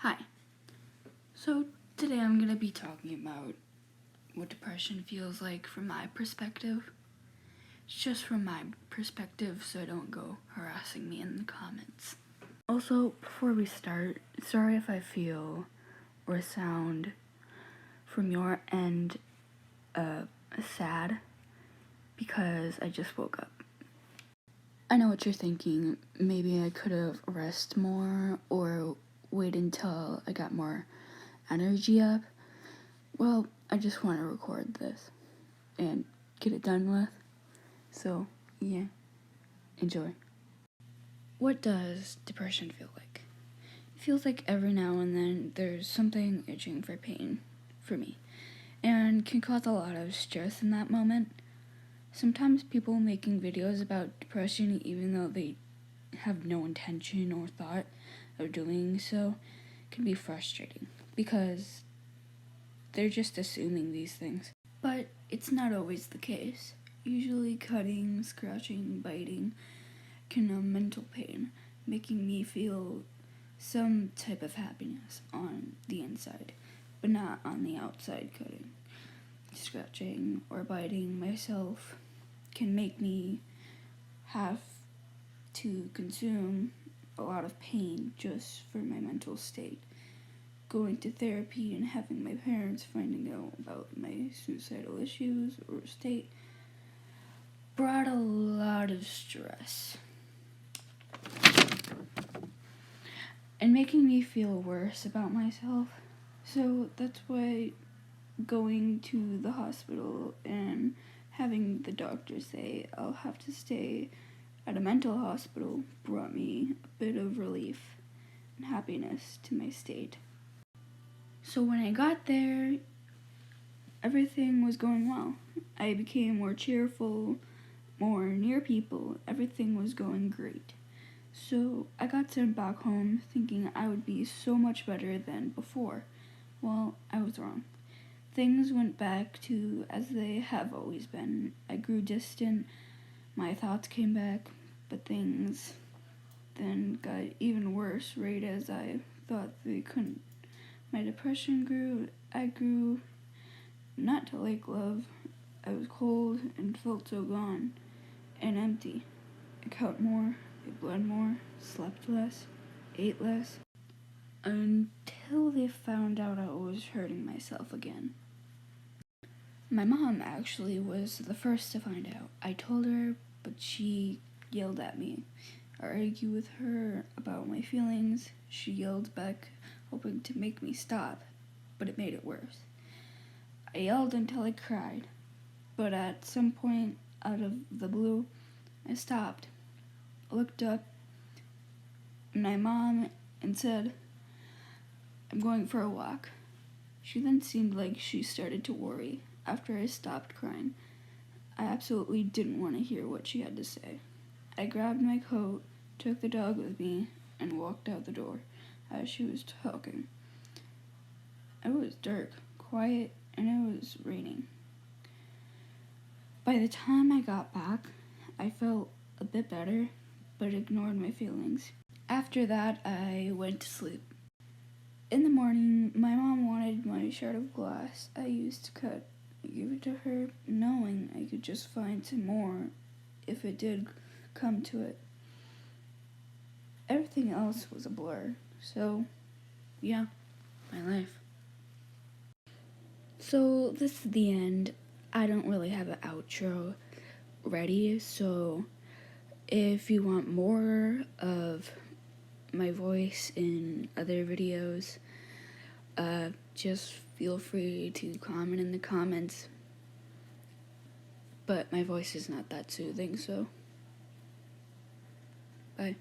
Hi. So today I'm going to be talking about what depression feels like from my perspective. It's just from my perspective, so don't go harassing me in the comments. Also, before we start, sorry if I feel or sound from your end sad, because I just woke up. I know what you're thinking. Maybe I could have rested more or wait until I got more energy up. Well, I just want to record this and get it done with. So, yeah, enjoy. What does depression feel like? It feels like every now and then there's something itching for pain for me, and can cause a lot of stress in that moment. Sometimes people making videos about depression, even though they have no intention or thought of doing so, can be frustrating because they're just assuming these things. But it's not always the case. Usually cutting, scratching, biting can numb mental pain, making me feel some type of happiness on the inside, but not on the outside. Cutting, scratching, or biting myself can make me have to consume a lot of pain just for my mental state. Going to therapy and having my parents finding out about my suicidal issues or state brought a lot of stress and making me feel worse about myself. So that's why going to the hospital and having the doctor say I'll have to stay at a mental hospital brought me a bit of relief and happiness to my state. So when I got there, everything was going well. I became more cheerful, more near people. Everything was going great. So I got sent back home thinking I would be so much better than before. Well, I was wrong. Things went back to as they have always been. I grew distant, my thoughts came back, but things then got even worse right as I thought they couldn't. My depression grew, I grew not to like love. I was cold and felt so gone and empty. I cut more, I bled more, slept less, ate less, until they found out I was hurting myself again. My mom actually was the first to find out. I told her, but she yelled at me. I argued with her about my feelings. She yelled back, hoping to make me stop, but it made it worse. I yelled until I cried, but at some point, out of the blue, I stopped, looked up at my mom, and said, "I'm going for a walk." She then seemed like she started to worry after I stopped crying. I absolutely didn't want to hear what she had to say. I grabbed my coat, took the dog with me, and walked out the door as she was talking. It was dark, quiet, and it was raining. By the time I got back, I felt a bit better, but ignored my feelings. After that, I went to sleep. In the morning, my mom wanted my shard of glass I used to cut. I gave it to her, knowing I could just find some more if it did come to it. Everything else was a blur, so yeah, my life. So this is the end. I don't really have an outro ready, so if you want more of my voice in other videos, just feel free to comment in the comments. But my voice is not that soothing, so bye.